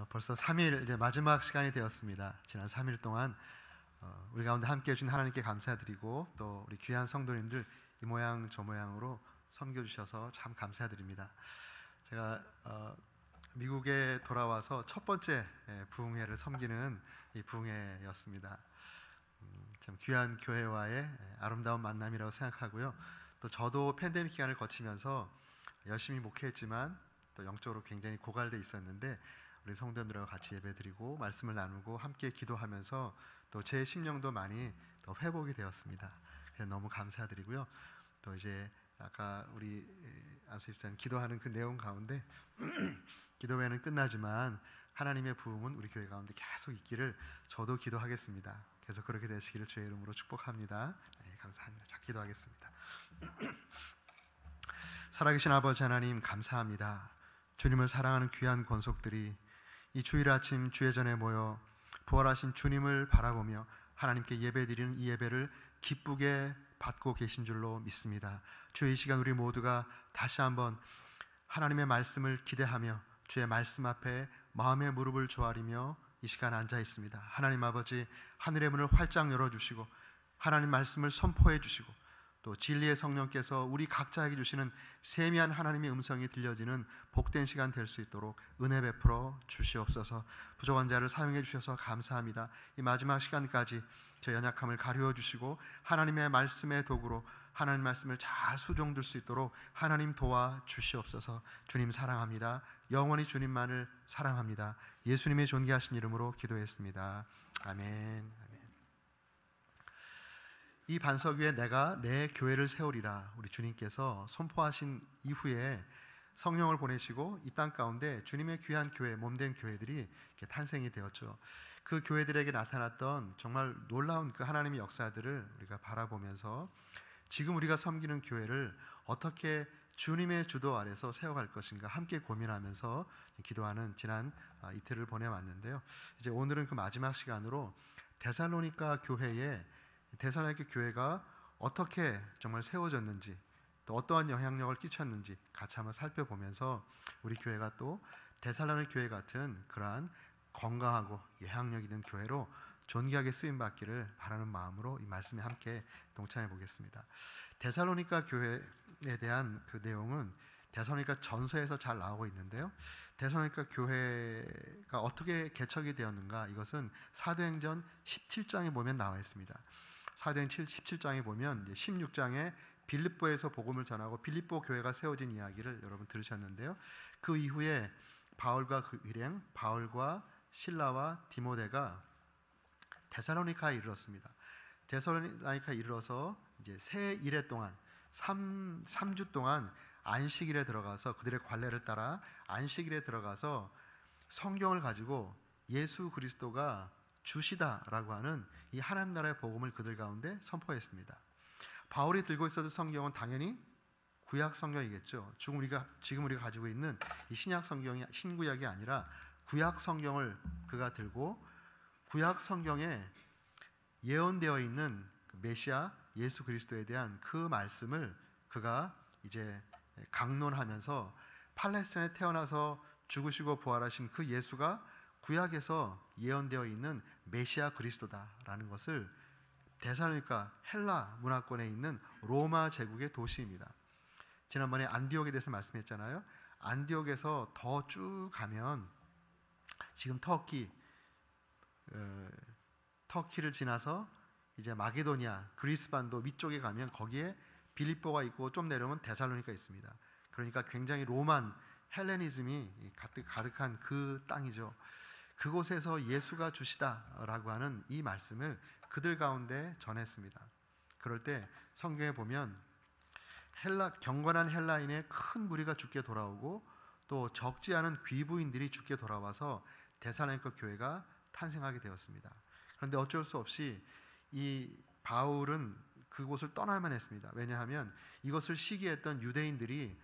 벌써 3일 이제 마지막 시간이 되었습니다. 지난 3일 동안 우리 가운데 함께해 주신 하나님께 감사드리고 또 우리 귀한 성도님들 이 모양 저 모양으로 섬겨주셔서 참 감사드립니다. 제가 미국에 돌아와서 첫 번째 부흥회를 섬기는 이 부흥회였습니다. 참 귀한 교회와의 아름다운 만남이라고 생각하고요. 또 저도 팬데믹 기간을 거치면서 열심히 목회했지만 또 영적으로 굉장히 고갈돼 있었는데 우리 성도님들하고 같이 예배드리고 말씀을 나누고 함께 기도하면서 또 제 심령도 많이 더 회복이 되었습니다. 그래서 너무 감사드리고요. 또 이제 아까 우리 안수 집사님 기도하는 그 내용 가운데 기도회는 끝나지만 하나님의 부흥은 우리 교회 가운데 계속 있기를 저도 기도하겠습니다. 그래서 그렇게 되시기를 주의 이름으로 축복합니다. 네, 감사합니다. 자, 기도하겠습니다. 살아계신 아버지 하나님 감사합니다. 주님을 사랑하는 귀한 권속들이 이 주일 아침 주의 전에 모여 부활하신 주님을 바라보며 하나님께 예배드리는 이 예배를 기쁘게 받고 계신 줄로 믿습니다. 주의 이 시간 우리 모두가 다시 한번 하나님의 말씀을 기대하며 주의 말씀 앞에 마음의 무릎을 조아리며 이 시간 앉아 있습니다. 하나님 아버지 하늘의 문을 활짝 열어주시고 하나님 말씀을 선포해 주시고 또 진리의 성령께서 우리 각자에게 주시는 세미한 하나님의 음성이 들려지는 복된 시간 될 수 있도록 은혜 베풀어 주시옵소서. 부족한 자를 사용해 주셔서 감사합니다. 이 마지막 시간까지 저 연약함을 가려워 주시고 하나님의 말씀의 도구로 하나님 말씀을 잘 수종들 수 있도록 하나님 도와 주시옵소서. 주님 사랑합니다. 영원히 주님만을 사랑합니다. 예수님의 존귀하신 이름으로 기도했습니다. 아멘. 이 반석 위에 내가 내 교회를 세우리라 우리 주님께서 선포하신 이후에 성령을 보내시고 이 땅 가운데 주님의 귀한 교회, 몸된 교회들이 이렇게 탄생이 되었죠. 그 교회들에게 나타났던 정말 놀라운 그 하나님의 역사들을 우리가 바라보면서 지금 우리가 섬기는 교회를 어떻게 주님의 주도 아래서 세워갈 것인가 함께 고민하면서 기도하는 지난 이틀을 보내왔는데요. 이제 오늘은 그 마지막 시간으로 데살로니가 교회에 데살로니가 교회가 어떻게 정말 세워졌는지 또 어떠한 영향력을 끼쳤는지 같이 한번 살펴보면서 우리 교회가 또 데살로니가 교회 같은 그러한 건강하고 영향력 있는 교회로 존귀하게 쓰임 받기를 바라는 마음으로 이 말씀에 함께 동참해 보겠습니다. 데살로니가 교회에 대한 그 내용은 데살로니가 전서에서 잘 나오고 있는데요. 데살로니가 교회가 어떻게 개척이 되었는가 이것은 사도행전 17장에 보면 나와 있습니다. 사도행전 17장에 보면 16장에 빌립보에서 복음을 전하고 빌립보 교회가 세워진 이야기를 여러분 들으셨는데요. 그 이후에 바울과 그 일행, 바울과 실라와 디모데가 데살로니카에 이르렀습니다. 데살로니카에 이르러서 이제 새 일해 동안 3주 동안 안식일에 들어가서 그들의 관례를 따라 안식일에 들어가서 성경을 가지고 예수 그리스도가 주시다라고 하는 이 하나님 나라의 복음을 그들 가운데 선포했습니다. 바울이 들고 있었던 성경은 당연히 구약 성경이겠죠. 지금 우리가 가지고 있는 이 신약 성경이 신구약이 아니라 구약 성경을 그가 들고 구약 성경에 예언되어 있는 메시아 예수 그리스도에 대한 그 말씀을 그가 이제 강론하면서 팔레스타인에 태어나서 죽으시고 부활하신 그 예수가 구약에서 예언되어 있는 메시아 그리스도다라는 것을 데살로니가 헬라 문화권에 있는 로마 제국의 도시입니다. 지난번에 안디옥에 대해서 말씀했잖아요. 안디옥에서 더 쭉 가면 지금 터키를 지나서 이제 마게도니아, 그리스 반도 위쪽에 가면 거기에 빌립보가 있고 좀 내려오면 데살로니가 있습니다. 그러니까 굉장히 로만 헬레니즘이 가득한 그 땅이죠. 그곳에서 예수가 주시다라고 하는 이 말씀을 그들 가운데 전했습니다. 그럴 때 성경에 보면 경건한 헬라인의 큰 무리가 죽게 돌아오고 또 적지 않은 귀부인들이 죽게 돌아와서 데살로니가 교회가 탄생하게 되었습니다. 그런데 어쩔 수 없이 이 바울은 그곳을 떠나야만 했습니다. 왜냐하면 이것을 시기했던 유대인들이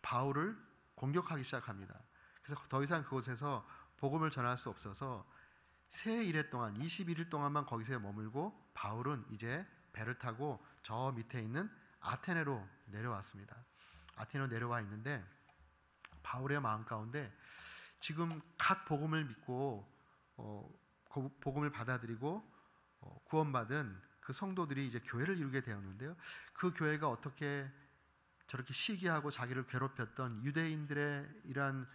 바울을 공격하기 시작합니다. 그래서 더 이상 그곳에서 복음을 전할 수 없어서 새 일해 동안 21일 동안만 거기서 머물고 바울은 이제 배를 타고 저 밑에 있는 아테네로 내려왔습니다. 아테네로 내려와 있는데 바울의 마음 가운데 지금 각 복음을 믿고 복음을 받아들이고 구원받은 그 성도들이 이제 교회를 이루게 되었는데요. 그 교회가 어떻게 저렇게 시기하고 자기를 괴롭혔던 유대인들의 이러한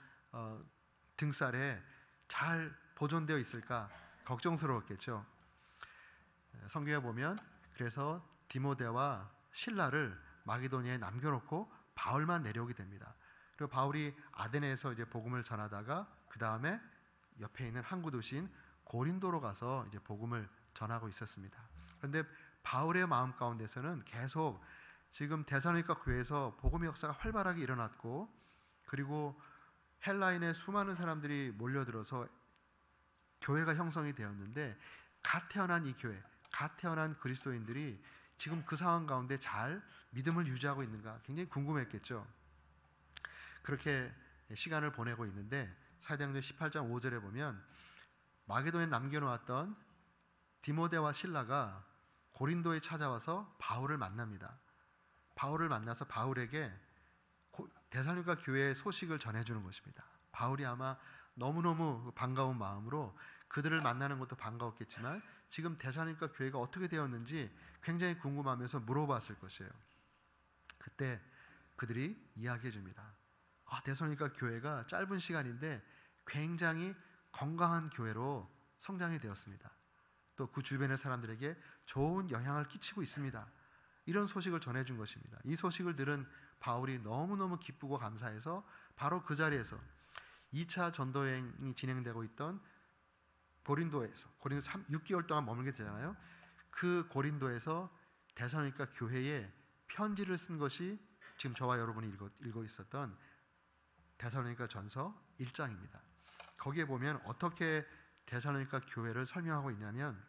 등살에 잘 보존되어 있을까 걱정스러웠겠죠. 성경에 보면 그래서 디모데와 실라를 마게도니아에 남겨놓고 바울만 내려오게 됩니다. 그리고 바울이 아데네에서 이제 복음을 전하다가 그 다음에 옆에 있는 항구 도시인 고린도로 가서 이제 복음을 전하고 있었습니다. 그런데 바울의 마음 가운데서는 계속 지금 데살로니가 교회에서 복음의 역사가 활발하게 일어났고, 그리고 헬라인의 수많은 사람들이 몰려들어서 교회가 형성이 되었는데, 갓 태어난 이 교회, 갓 태어난 그리스도인들이 지금 그 상황 가운데 잘 믿음을 유지하고 있는가 굉장히 궁금했겠죠. 그렇게 시간을 보내고 있는데 사도행전 18장 5절에 보면 마게도에 남겨놓았던 디모데와 실라가 고린도에 찾아와서 바울을 만납니다. 바울을 만나서 바울에게 데살로니가 교회의 소식을 전해주는 것입니다. 바울이 아마 너무너무 반가운 마음으로 그들을 만나는 것도 반가웠겠지만 지금 데살로니가 교회가 어떻게 되었는지 굉장히 궁금하면서 물어봤을 것이에요. 그때 그들이 이야기해 줍니다. 데살로니가 교회가 짧은 시간인데 굉장히 건강한 교회로 성장이 되었습니다. 또 그 주변의 사람들에게 좋은 영향을 끼치고 있습니다. 이런 소식을 전해준 것입니다. 이 소식을 들은 바울이 너무너무 기쁘고 감사해서 바로 그 자리에서 2차 전도여행이 진행되고 있던 고린도 6개월 동안 머물게 되잖아요. 그 고린도에서 데살로니가 교회에 편지를 쓴 것이 지금 저와 여러분이 읽고 있었던 데살로니가 전서 1장입니다. 거기에 보면 어떻게 데살로니가 교회를 설명하고 있냐면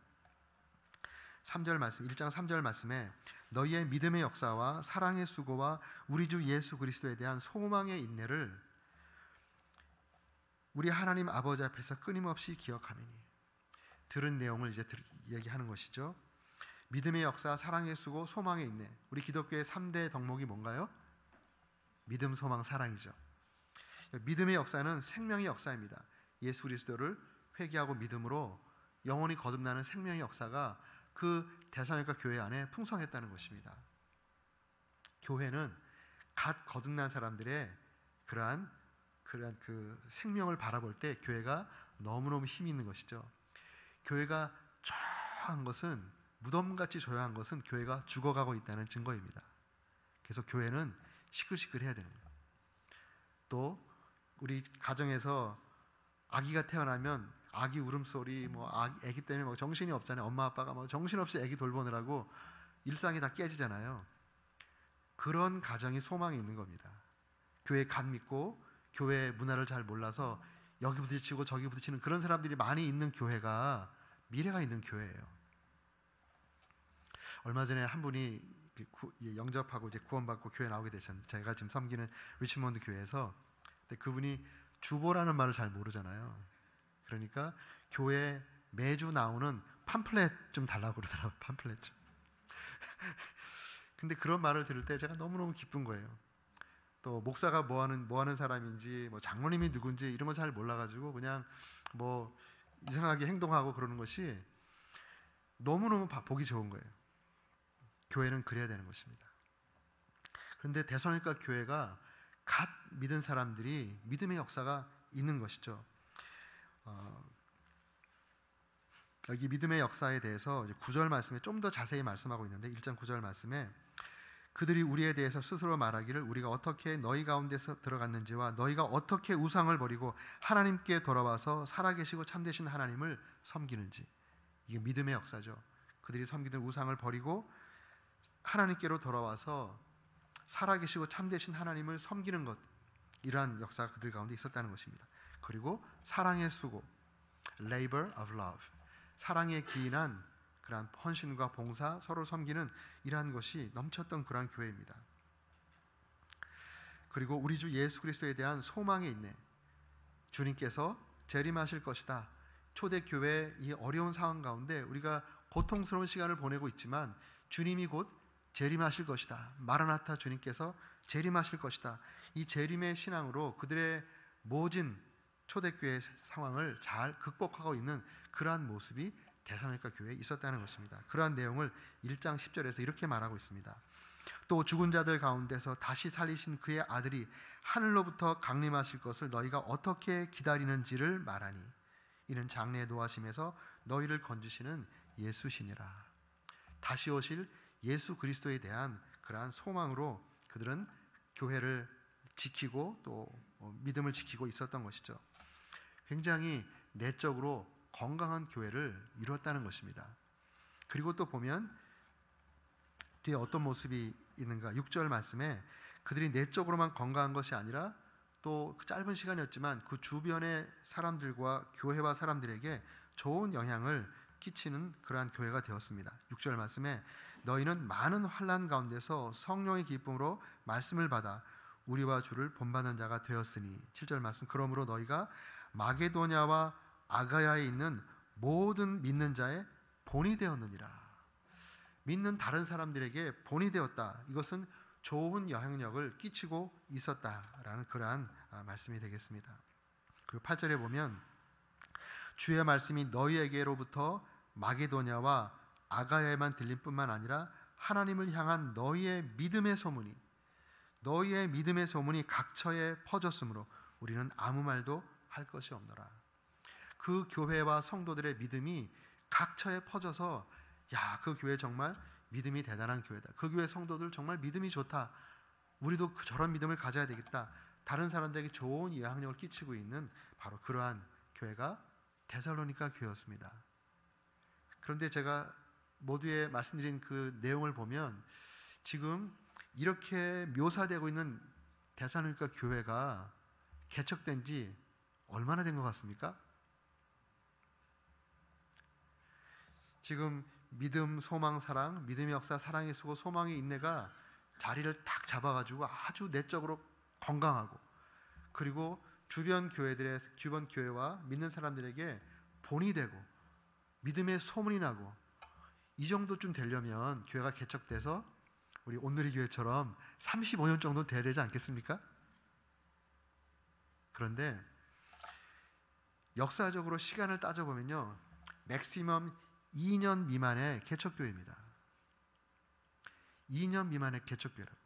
3절 말씀, 1장 3절 말씀에 너희의 믿음의 역사와 사랑의 수고와 우리 주 예수 그리스도에 대한 소망의 인내를 우리 하나님 아버지 앞에서 끊임없이 기억하매니. 들은 내용을 이제 얘기하는 것이죠. 믿음의 역사, 사랑의 수고, 소망의 인내. 우리 기독교의 3대 덕목이 뭔가요? 믿음, 소망, 사랑이죠. 믿음의 역사는 생명의 역사입니다. 예수 그리스도를 회개하고 믿음으로 영원히 거듭나는 생명의 역사가 그 데살로니가 교회 안에 풍성했다는 것입니다. 교회는 갓 거듭난 사람들의 그러한 그 생명을 바라볼 때 교회가 너무너무 힘이 있는 것이죠. 교회가 조용한 것은, 무덤같이 조용한 것은 교회가 죽어가고 있다는 증거입니다. 그래서 교회는 시끌시끌해야 되는 거예요. 또 우리 가정에서 아기가 태어나면 아기 울음소리, 아기 때문에 정신이 없잖아요. 엄마 아빠가 정신없이 아기 돌보느라고 일상이 다 깨지잖아요. 그런 가정이 소망이 있는 겁니다. 교회 갓 믿고 교회 문화를 잘 몰라서 여기 부딪히고 저기 부딪히는 그런 사람들이 많이 있는 교회가 미래가 있는 교회예요. 얼마 전에 한 분이 영접하고 이제 구원받고 교회 나오게 되셨는데, 제가 지금 섬기는 리치몬드 교회에서, 근데 그분이 주보라는 말을 잘 모르잖아요. 그러니까 교회 매주 나오는 팜플렛 좀 달라고 그러더라고요. 팜플렛 좀. 근데 그런 말을 들을 때 제가 너무너무 기쁜 거예요. 또 목사가 뭐 하는 사람인지, 장로님이 누군지 이런 거 잘 몰라가지고 그냥 이상하게 행동하고 그러는 것이 너무너무 보기 좋은 거예요. 교회는 그래야 되는 것입니다. 그런데 데살로니가 교회가 갓 믿은 사람들이 믿음의 역사가 있는 것이죠. 여기 믿음의 역사에 대해서 9절 말씀에 좀 더 자세히 말씀하고 있는데, 1장 9절 말씀에 그들이 우리에 대해서 스스로 말하기를 우리가 어떻게 너희 가운데서 들어갔는지와 너희가 어떻게 우상을 버리고 하나님께 돌아와서 살아계시고 참되신 하나님을 섬기는지. 이게 믿음의 역사죠. 그들이 섬기던 우상을 버리고 하나님께로 돌아와서 살아계시고 참되신 하나님을 섬기는 것, 이러한 역사가 그들 가운데 있었다는 것입니다. 그리고 사랑의 수고, labor of love, 사랑에 기인한 그러한 헌신과 봉사, 서로 섬기는 이러한 것이 넘쳤던 그러한 교회입니다. 그리고 우리 주 예수 그리스도에 대한 소망에 있네. 주님께서 재림하실 것이다. 초대교회의 이 어려운 상황 가운데 우리가 고통스러운 시간을 보내고 있지만 주님이 곧 재림하실 것이다. 마라나타, 주님께서 재림하실 것이다. 이 재림의 신앙으로 그들의 모진 초대교회 상황을 잘 극복하고 있는 그러한 모습이 데살로니가 교회에 있었다는 것입니다. 그러한 내용을 1장 10절에서 이렇게 말하고 있습니다. 또 죽은 자들 가운데서 다시 살리신 그의 아들이 하늘로부터 강림하실 것을 너희가 어떻게 기다리는지를 말하니 이는 장래에 노하심에서 너희를 건지시는 예수시니라. 다시 오실 예수 그리스도에 대한 그러한 소망으로 그들은 교회를 지키고 또 믿음을 지키고 있었던 것이죠. 굉장히 내적으로 건강한 교회를 이루었다는 것입니다. 그리고 또 보면 뒤에 어떤 모습이 있는가? 6절 말씀에 그들이 내적으로만 건강한 것이 아니라 또 그 짧은 시간이었지만 그 주변의 사람들과 교회와 사람들에게 좋은 영향을 끼치는 그러한 교회가 되었습니다. 6절 말씀에 너희는 많은 환난 가운데서 성령의 기쁨으로 말씀을 받아 우리와 주를 본받는 자가 되었으니 7절 말씀 그러므로 너희가 마게도냐와 아가야에 있는 모든 믿는 자의 본이 되었느니라. 믿는 다른 사람들에게 본이 되었다. 이것은 좋은 영향력을 끼치고 있었다라는 그러한 말씀이 되겠습니다. 그리고 8절에 보면 주의 말씀이 너희에게로부터 마게도냐와 아가야에만 들릴 뿐만 아니라 하나님을 향한 너희의 믿음의 소문이 각처에 퍼졌으므로 우리는 아무 말도 할 것이 없노라. 그 교회와 성도들의 믿음이 각처에 퍼져서 야, 그 교회 정말 믿음이 대단한 교회다. 그 교회 성도들 정말 믿음이 좋다. 우리도 저런 믿음을 가져야 되겠다. 다른 사람들에게 좋은 영향력을 끼치고 있는 바로 그러한 교회가 데살로니가 교회였습니다. 그런데 제가 모두에 말씀드린 그 내용을 보면 지금 이렇게 묘사되고 있는 데살로니가 교회가 개척된 지 얼마나 된 것 같습니까? 지금 믿음, 소망, 사랑, 믿음의 역사, 사랑의 수고, 소망의 인내가 자리를 딱 잡아가지고 아주 내적으로 건강하고 그리고 주변 교회와 믿는 사람들에게 본이 되고 믿음의 소문이 나고 이 정도쯤 되려면 교회가 개척돼서 우리 온누리 교회처럼 35년 정도 돼야 되지 않겠습니까? 그런데 역사적으로 시간을 따져보면요, 맥시멈 2년 미만의 개척교회입니다. 2년 미만의 개척교회라고요.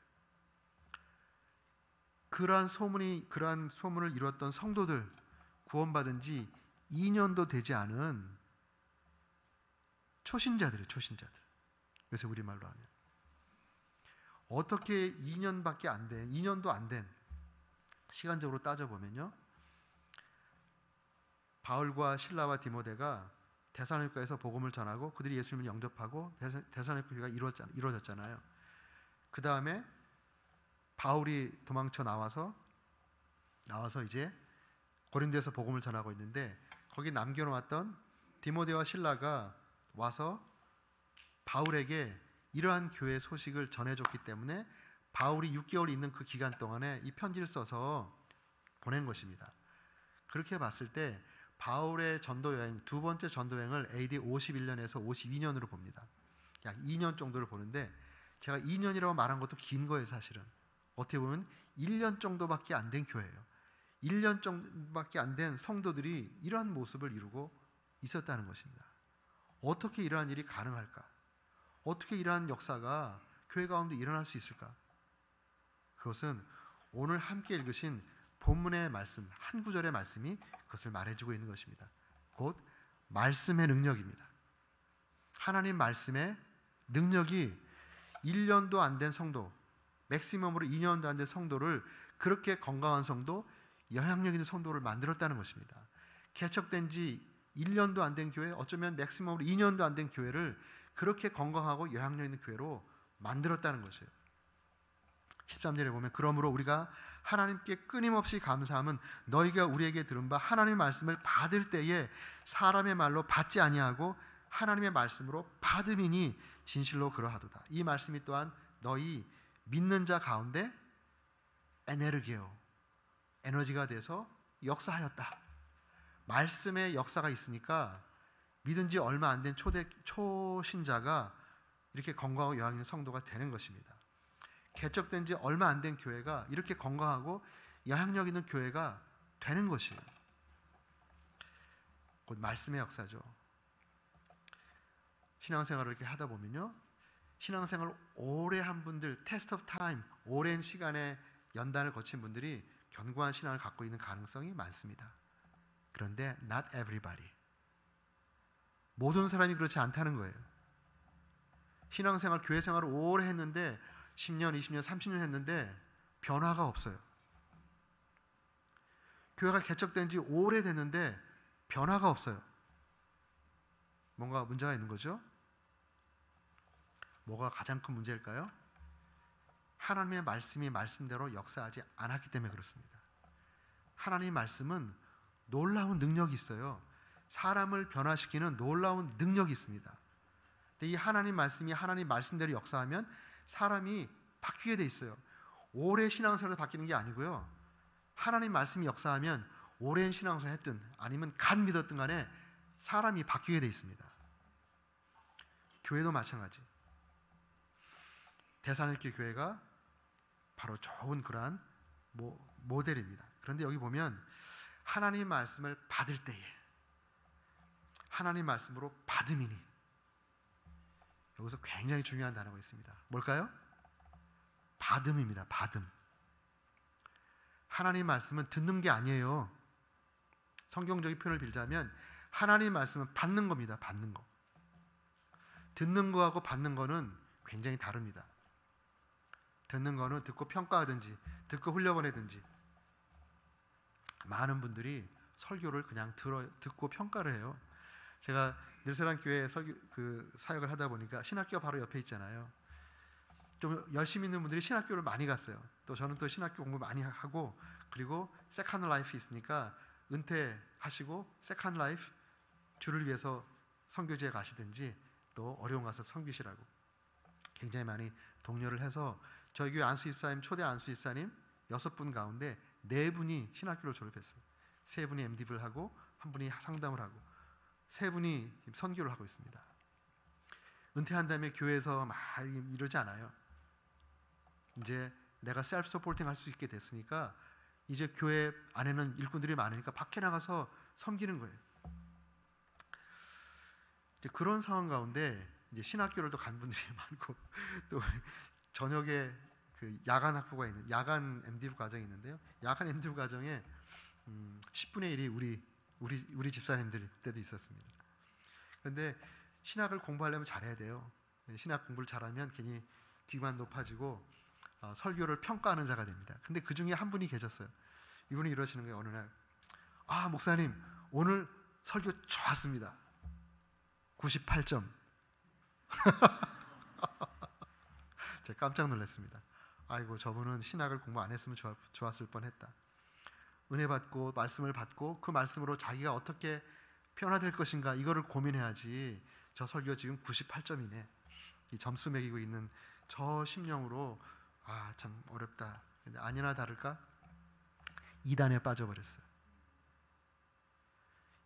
그러한 소문을 이루었던 성도들, 구원받은 지 2년도 되지 않은 초신자들이에요. 초신자들. 요새 우리말로 하면 어떻게 2년도 안 된 시간적으로 따져보면요, 바울과 실라와 디모데가 데살로니가에서 복음을 전하고 그들이 예수님을 영접하고 데살로니가 교회가 이루어졌잖아요. 그 다음에 바울이 도망쳐 나와서 이제 고린도에서 복음을 전하고 있는데 거기 남겨놓았던 디모데와 실라가 와서 바울에게 이러한 교회 소식을 전해줬기 때문에 바울이 6개월 있는 그 기간 동안에 이 편지를 써서 보낸 것입니다. 그렇게 봤을 때 바울의 전도 여행, 두 번째 전도 여행을 AD 51년에서 52년으로 봅니다. 약 2년 정도를 보는데 제가 2년이라고 말한 것도 긴 거예요, 사실은. 어떻게 보면 1년 정도밖에 안 된 교회예요. 1년 정도밖에 안 된 성도들이 이러한 모습을 이루고 있었다는 것입니다. 어떻게 이러한 일이 가능할까? 어떻게 이러한 역사가 교회 가운데 일어날 수 있을까? 그것은 오늘 함께 읽으신 본문의 말씀, 한 구절의 말씀이 그것을 말해주고 있는 것입니다. 곧 말씀의 능력입니다. 하나님 말씀의 능력이 1년도 안 된 성도, 맥시멈으로 2년도 안 된 성도를, 그렇게 건강한 성도, 영향력 있는 성도를 만들었다는 것입니다. 개척된 지 1년도 안 된 교회, 어쩌면 맥시멈으로 2년도 안 된 교회를 그렇게 건강하고 영향력 있는 교회로 만들었다는 것이에요. 13절에 보면 그러므로 우리가 하나님께 끊임없이 감사함은 너희가 우리에게 들은 바 하나님의 말씀을 받을 때에 사람의 말로 받지 아니하고 하나님의 말씀으로 받음이니 진실로 그러하도다. 이 말씀이 또한 너희 믿는 자 가운데 에너지가 돼서 역사하였다. 말씀의 역사가 있으니까 믿은 지 얼마 안 된 초신자가 이렇게 건강하고 영향 있는 성도가 되는 것입니다. 개척된 지 얼마 안 된 교회가 이렇게 건강하고 영향력 있는 교회가 되는 것이에요. 곧 말씀의 역사죠. 신앙생활을 이렇게 하다 보면요, 신앙생활 오래 한 분들, 테스트 오브 타임, 오랜 시간의 연단을 거친 분들이 견고한 신앙을 갖고 있는 가능성이 많습니다. 그런데 not everybody, 모든 사람이 그렇지 않다는 거예요. 신앙생활, 교회생활을 오래 했는데 10년, 20년, 30년 했는데 변화가 없어요. 교회가 개척된 지 오래됐는데 변화가 없어요. 뭔가 문제가 있는 거죠? 뭐가 가장 큰 문제일까요? 하나님의 말씀이 말씀대로 역사하지 않았기 때문에 그렇습니다. 하나님의 말씀은 놀라운 능력이 있어요. 사람을 변화시키는 놀라운 능력이 있습니다. 근데 이 하나님 말씀이 하나님 말씀대로 역사하면 사람이 바뀌게 돼 있어요. 오래 신앙생활을 바뀌는 게 아니고요, 하나님 말씀이 역사하면 오랜 신앙생활을 했든 아니면 간 믿었든 간에 사람이 바뀌게 돼 있습니다. 교회도 마찬가지. 대산일교 교회가 바로 좋은 그러한 모델입니다. 그런데 여기 보면 하나님 말씀을 받을 때에, 하나님 말씀으로 받음이니, 여기서 굉장히 중요한 단어가 있습니다. 뭘까요? 받음입니다. 받음. 하나님 말씀은 듣는 게 아니에요. 성경적인 표현을 빌자면 하나님 말씀은 받는 겁니다. 받는 거. 듣는 거하고 받는 거는 굉장히 다릅니다. 듣는 거는 듣고 평가하든지 듣고 흘려보내든지, 많은 분들이 설교를 그냥 듣고 평가를 해요. 제가 늘사랑교회 사역을 하다 보니까 신학교 바로 옆에 있잖아요. 좀 열심히 있는 분들이 신학교를 많이 갔어요. 또 저는 또 신학교 공부 많이 하고, 그리고 세컨드 라이프 있으니까 은퇴하시고 세컨드 라이프 주를 위해서 선교지에 가시든지 또 어려운 가서 섬기시라고 굉장히 많이 독려를 해서, 저희 교회 안수집사님, 초대 안수집사님 6분 가운데 4분이 신학교를 졸업했어요. 3분이 MD를 하고 1분이 상담을 하고 3분이 선교를 하고 있습니다. 은퇴한 다음에 교회에서 막 이러지 않아요. 이제 내가 셀프 서포팅 할 수 있게 됐으니까 이제 교회 안에는 일꾼들이 많으니까 밖에 나가서 섬기는 거예요. 이제 그런 상황 가운데 이제 신학교를 또 간 분들이 많고, 또 저녁에 그 야간 학부가 있는, 야간 MD부 과정이 있는데요. 야간 MD부 과정에 10분의 1이 우리 집사님들 때도 있었습니다. 그런데 신학을 공부하려면 잘해야 돼요. 신학 공부를 잘하면 괜히 귀만 높아지고 설교를 평가하는 자가 됩니다. 근데 그 중에 한 분이 계셨어요. 이분이 이러시는 거예요. 어느 날, 목사님 오늘 설교 좋았습니다. 98점. 제가 깜짝 놀랐습니다. 아이고, 저분은 신학을 공부 안 했으면 좋았을 뻔했다. 은혜 받고 말씀을 받고 그 말씀으로 자기가 어떻게 변화될 것인가, 이거를 고민해야지. 저 설교 지금 98점이네. 이 점수 매기고 있는 저 심령으로 참 어렵다. 근데 아니나 다를까 이단에 빠져버렸어요.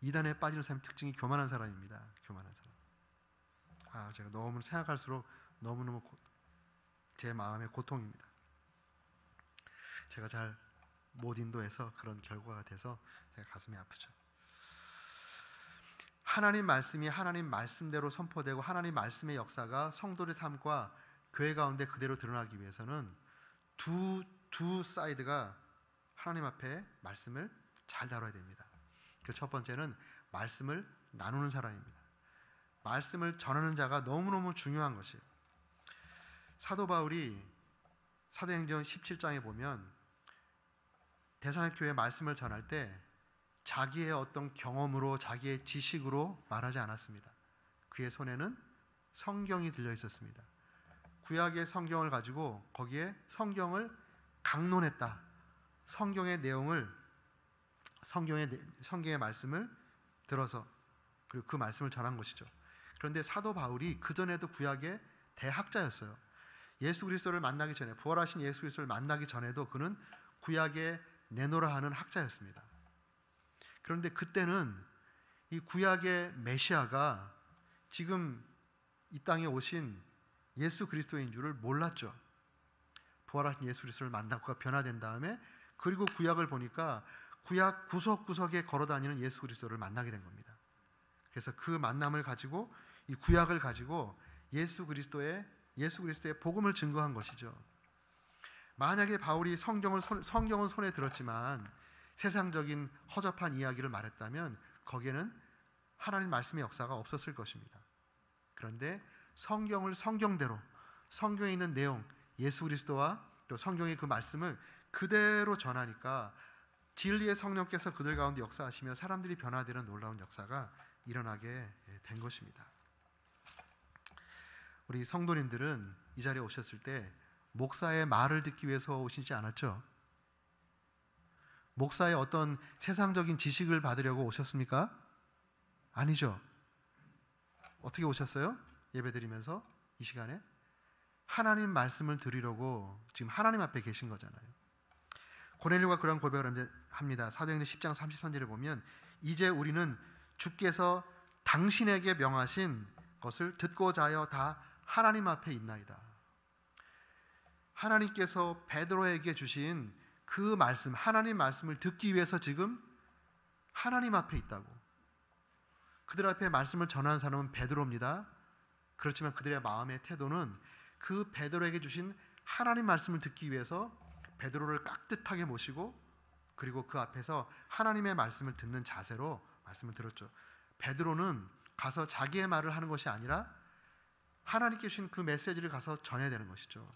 이단에 빠지는 사람의 특징이 교만한 사람입니다. 교만한 사람. 제가 너무 생각할수록 너무너무 제 마음의 고통입니다. 제가 잘 못 인도해서 그런 결과가 돼서 제가 가슴이 아프죠. 하나님 말씀이 하나님 말씀대로 선포되고 하나님 말씀의 역사가 성도의 삶과 교회 가운데 그대로 드러나기 위해서는 두 사이드가 하나님 앞에 말씀을 잘 다뤄야 됩니다. 그 첫 번째는 말씀을 나누는 사람입니다. 말씀을 전하는 자가 너무너무 중요한 것이에요. 사도 바울이 사도행전 17장에 보면 대사교회 말씀을 전할 때 자기의 어떤 경험으로, 자기의 지식으로 말하지 않았습니다. 그의 손에는 성경이 들려 있었습니다. 구약의 성경을 가지고 거기에 성경을 강론했다. 성경의 내용을, 성경의 말씀을 들어서 그리고 그 말씀을 전한 것이죠. 그런데 사도 바울이 그전에도 구약의 대학자였어요. 예수 그리스도를 만나기 전에, 부활하신 예수 그리스도를 만나기 전에도 그는 구약의 내노라 하는 학자였습니다. 그런데 그때는 이 구약의 메시아가 지금 이 땅에 오신 예수 그리스도인 줄을 몰랐죠. 부활하신 예수 그리스도를 만나고 변화된 다음에, 그리고 구약을 보니까 구약 구석구석에 걸어다니는 예수 그리스도를 만나게 된 겁니다. 그래서 그 만남을 가지고 이 구약을 가지고 예수 그리스도의 복음을 증거한 것이죠. 만약에 바울이 성경은 손에 들었지만 세상적인 허접한 이야기를 말했다면 거기에는 하나님 말씀의 역사가 없었을 것입니다. 그런데 성경을 성경대로, 성경에 있는 내용, 예수 그리스도와 또 성경의 그 말씀을 그대로 전하니까 진리의 성령께서 그들 가운데 역사하시며 사람들이 변화되는 놀라운 역사가 일어나게 된 것입니다. 우리 성도님들은 이 자리에 오셨을 때 목사의 말을 듣기 위해서 오시지 않았죠? 목사의 어떤 세상적인 지식을 받으려고 오셨습니까? 아니죠. 어떻게 오셨어요? 예배드리면서 이 시간에 하나님 말씀을 들으려고 지금 하나님 앞에 계신 거잖아요. 고넬료가 그런 고백을 합니다. 사도행전 10장 33절에 보면 이제 우리는 주께서 당신에게 명하신 것을 듣고자 하여 다 하나님 앞에 있나이다. 하나님께서 베드로에게 주신 그 말씀, 하나님 말씀을 듣기 위해서 지금 하나님 앞에 있다고. 그들 앞에 말씀을 전하는 사람은 베드로입니다. 그렇지만 그들의 마음의 태도는 그 베드로에게 주신 하나님 말씀을 듣기 위해서 베드로를 깍듯하게 모시고 그리고 그 앞에서 하나님의 말씀을 듣는 자세로 말씀을 들었죠. 베드로는 가서 자기의 말을 하는 것이 아니라 하나님께 주신 그 메시지를 가서 전해야 되는 것이죠.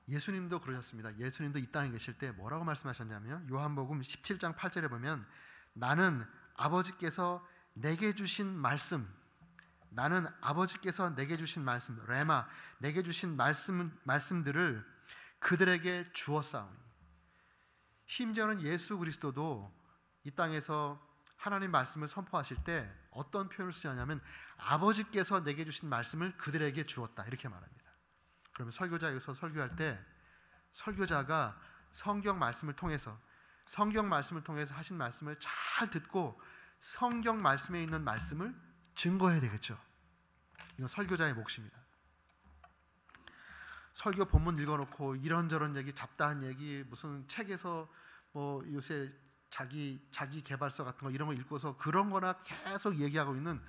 예수님도 그러셨습니다. 예수님도 이 땅에 계실 때 뭐라고 말씀하셨냐면 요한복음 17장 8절에 보면 나는 아버지께서 내게 주신 말씀, 나는 아버지께서 내게 주신 말씀, 레마, 내게 주신 말씀들을 그들에게 주었사오니. 심지어는 예수 그리스도도 이 땅에서 하나님 말씀을 선포하실 때 어떤 표현을 쓰냐면 아버지께서 내게 주신 말씀을 그들에게 주었다 이렇게 말합니다. 그러면 설교자에서 설교할 때 설교자가 성경 말씀을 통해서 하신 말씀을 잘 듣고 성경 말씀에 있는 말씀을 증거해야 되겠죠. 이건 설교자의 몫입니다. 설교 본문 읽어놓고 이런저런 얘기, 잡다한 얘기, 무슨 책에서 뭐 요새 자기 개발서 같은 거 이런 거 읽고서 그런 거나 계속 얘기하고 있는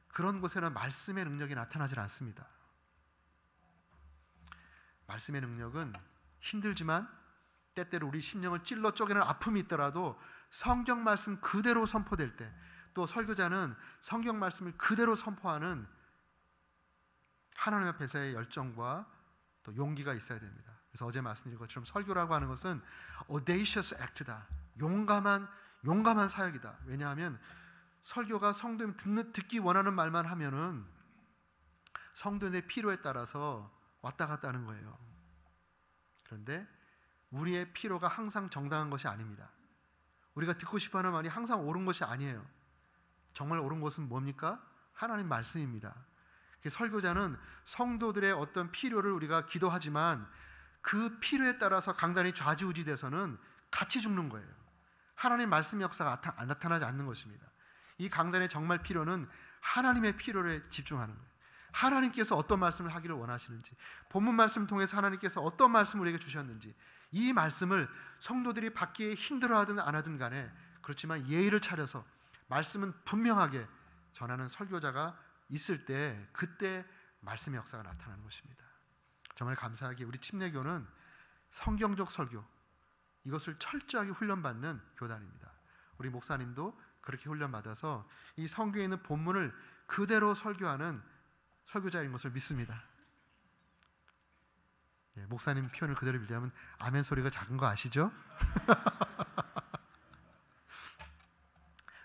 그런 곳에는 말씀의 능력이 나타나질 않습니다. 말씀의 능력은 힘들지만 때때로 우리 심령을 찔러 쪼개는 아픔이 있더라도 성경 말씀 그대로 선포될 때, 또 설교자는 성경 말씀을 그대로 선포하는 하나님 앞에서의 열정과 또 용기가 있어야 됩니다. 그래서 어제 말씀드린 것처럼 설교라고 하는 것은 audacious act다. 용감한 사역이다. 왜냐하면 설교가 성도님 듣기 원하는 말만 하면은 성도의 필요에 따라서 왔다 갔다 하는 거예요. 그런데 우리의 필요가 항상 정당한 것이 아닙니다. 우리가 듣고 싶어하는 말이 항상 옳은 것이 아니에요. 정말 옳은 것은 뭡니까? 하나님 말씀입니다. 설교자는 성도들의 어떤 필요를 우리가 기도하지만 그 필요에 따라서 강단이 좌지우지돼서는 같이 죽는 거예요. 하나님 말씀 역사가 나타나지 않는 것입니다. 이 강단의 정말 필요는 하나님의 필요에 집중하는 거예요. 하나님께서 어떤 말씀을 하기를 원하시는지, 본문 말씀을 통해서 하나님께서 어떤 말씀을 우리에게 주셨는지, 이 말씀을 성도들이 받기에 힘들어하든 안 하든 간에 그렇지만 예의를 차려서 말씀은 분명하게 전하는 설교자가 있을 때 그때 말씀의 역사가 나타나는 것입니다. 정말 감사하게 우리 침례교는 성경적 설교, 이것을 철저하게 훈련받는 교단입니다. 우리 목사님도 그렇게 훈련받아서 이 성경에 있는 본문을 그대로 설교하는 설교자인 것을 믿습니다. 예, 목사님 표현을 그대로 빌자면 아멘 소리가 작은 거 아시죠?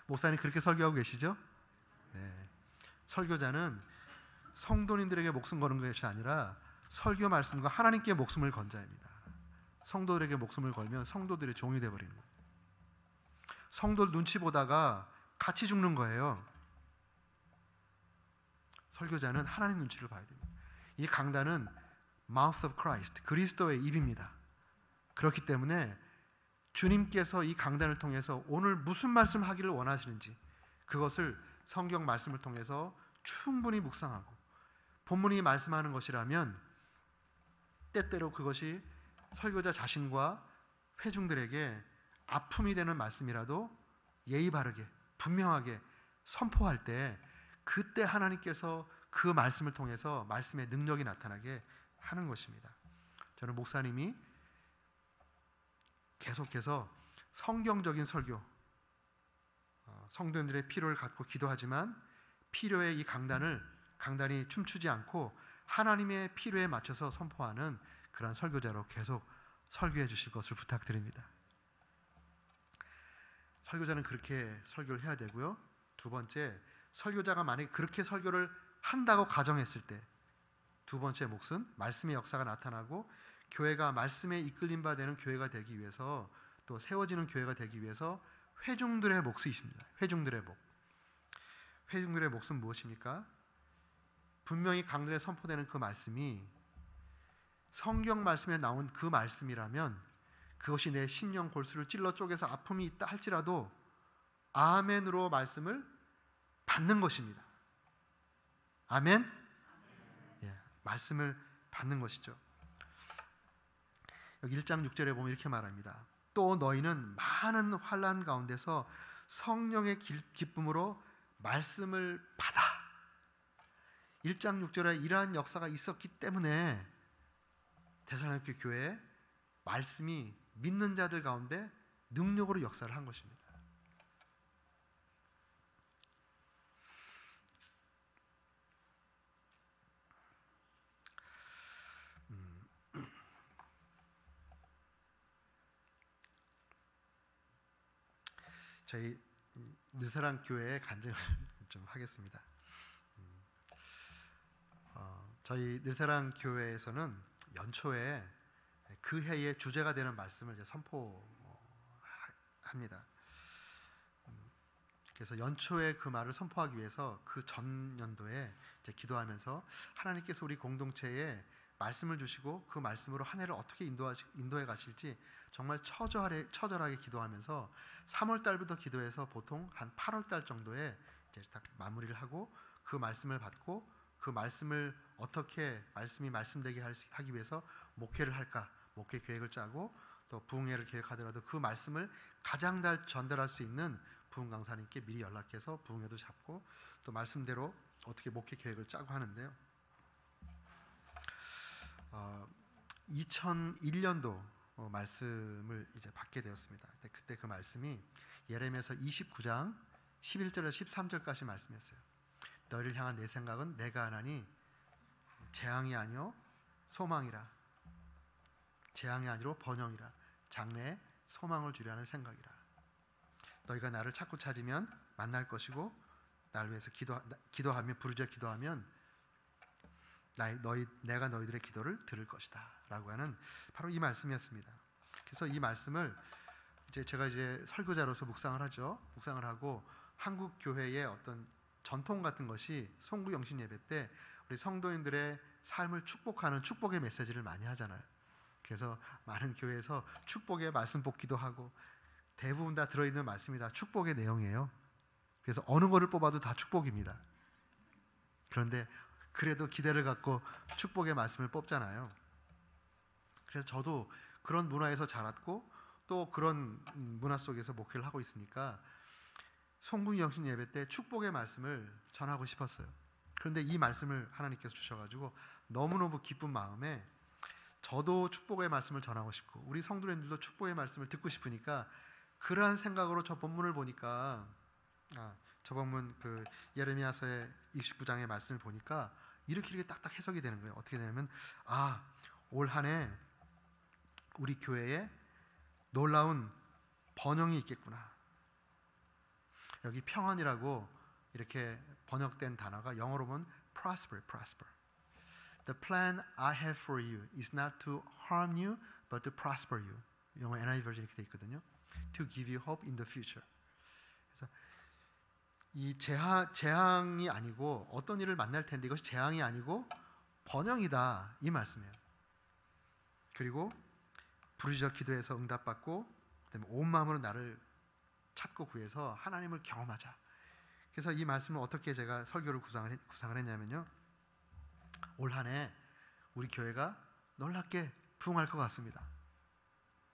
목사님 그렇게 설교하고 계시죠? 네. 설교자는 성도님들에게 목숨 거는 것이 아니라 설교 말씀과 하나님께 목숨을 건 자입니다. 성도들에게 목숨을 걸면 성도들의 종이 되어버리는 거예요. 성도들 눈치 보다가 같이 죽는 거예요. 설교자는 하나님 눈치를 봐야 됩니다. 이 강단은 Mouth of Christ, 그리스도의 입입니다. 그렇기 때문에 주님께서 이 강단을 통해서 오늘 무슨 말씀을 하기를 원하시는지 그것을 성경 말씀을 통해서 충분히 묵상하고 본문이 말씀하는 것이라면 때때로 그것이 설교자 자신과 회중들에게 아픔이 되는 말씀이라도 예의 바르게 분명하게 선포할 때 그때 하나님께서 그 말씀을 통해서 말씀의 능력이 나타나게 하는 것입니다. 저는 목사님이 계속해서 성경적인 설교, 성도님들의 필요를 갖고 기도하지만 필요의 이 강단이 춤추지 않고 하나님의 필요에 맞춰서 선포하는 그런 설교자로 계속 설교해 주실 것을 부탁드립니다. 설교자는 그렇게 설교를 해야 되고요. 두 번째, 설교자가 만약에 그렇게 설교를 한다고 가정했을 때 두 번째 몫은 말씀의 역사가 나타나고 교회가 말씀에 이끌림 바 되는 교회가 되기 위해서, 또 세워지는 교회가 되기 위해서 회중들의 몫이 있습니다. 회중들의 몫. 회중들의 몫은 무엇입니까? 분명히 강단에 선포되는 그 말씀이 성경 말씀에 나온 그 말씀이라면 그것이 내 심령 골수를 찔러 쪼개서 아픔이 있다 할지라도 아멘으로 말씀을 받는 것입니다. 아멘? 예, 말씀을 받는 것이죠. 여기 1장 6절에 보면 이렇게 말합니다. 또 너희는 많은 환난 가운데서 성령의 기쁨으로 말씀을 받아. 1장 6절에 이러한 역사가 있었기 때문에 데살로니가 교회에 말씀이 믿는 자들 가운데 능력으로 역사를 한 것입니다. 저희 느사랑 교회의 간증을 좀 하겠습니다. 저희 느사랑 교회에서는 연초에 그 해의 주제가 되는 말씀을 이제 선포합니다. 그래서 연초에 그 말을 선포하기 위해서 그 전년도에 이제 기도하면서 하나님께서 우리 공동체에 말씀을 주시고 그 말씀으로 한 해를 어떻게 인도해 가실지 정말 처절하게 기도하면서 3월 달부터 기도해서 보통 한 8월 달 정도에 이제 딱 마무리를 하고 그 말씀을 받고 그 말씀을 어떻게 말씀이 말씀되게 하기 위해서 목회를 할까, 목회 계획을 짜고 또 부흥회를 계획하더라도 그 말씀을 가장 잘 전달할 수 있는 부흥 강사님께 미리 연락해서 부흥회도 잡고 또 말씀대로 어떻게 목회 계획을 짜고 하는데요. 2001년도 말씀을 이제 받게 되었습니다. 그때 그 말씀이 예레미야서 29장 11절에서 13절까지 말씀이었어요. 너희를 향한 내 생각은 내가 하나니 재앙이 아니요 소망이라. 재앙이 아니로 번영이라. 장래에 소망을 주려 하는 생각이라. 너희가 나를 찾고 찾으면 만날 것이고 나를 위해서 기도하며 부르짖어 기도하면 내가 너희들의 기도를 들을 것이다 라고 하는 바로 이 말씀이었습니다. 그래서 이 말씀을 제가 이제 설교자로서 묵상을 하죠. 묵상을 하고 한국 교회의 어떤 전통 같은 것이 송구 영신 예배 때 우리 성도인들의 삶을 축복하는 축복의 메시지를 많이 하잖아요. 그래서 많은 교회에서 축복의 말씀 뽑기도 하고 대부분 다 들어있는 말씀이 다 축복의 내용이에요. 그래서 어느 거를 뽑아도 다 축복입니다. 그런데 그래도 기대를 갖고 축복의 말씀을 뽑잖아요. 그래서 저도 그런 문화에서 자랐고 또 그런 문화 속에서 목회를 하고 있으니까 송구 영신 예배 때 축복의 말씀을 전하고 싶었어요. 그런데 이 말씀을 하나님께서 주셔가지고 너무너무 기쁜 마음에 저도 축복의 말씀을 전하고 싶고 우리 성도님들도 축복의 말씀을 듣고 싶으니까 그러한 생각으로 저 본문을 보니까 저 본문 그 예레미야서의 29장의 말씀을 보니까 이렇게 딱딱 해석이 되는 거예요. 어떻게 되냐면 올 한 해 우리 교회에 놀라운 번영이 있겠구나. 여기 평안이라고 이렇게 번역된 단어가 영어로 보면 prosper. The plan I have for you is not to harm you, but to prosper you. 영어 NIV 버전 이렇게 돼 있거든요. To give you hope in the future. 그래서 이 재앙이 아니고 어떤 일을 만날 텐데 이것이 재앙이 아니고 번영이다 이 말씀이에요. 그리고 부르짖어 기도해서 응답받고 그다음에 온 마음으로 나를 찾고 구해서 하나님을 경험하자. 그래서 이 말씀을 어떻게 제가 설교를 구상을 했냐면요. 올 한 해 우리 교회가 놀랍게 부흥할 것 같습니다.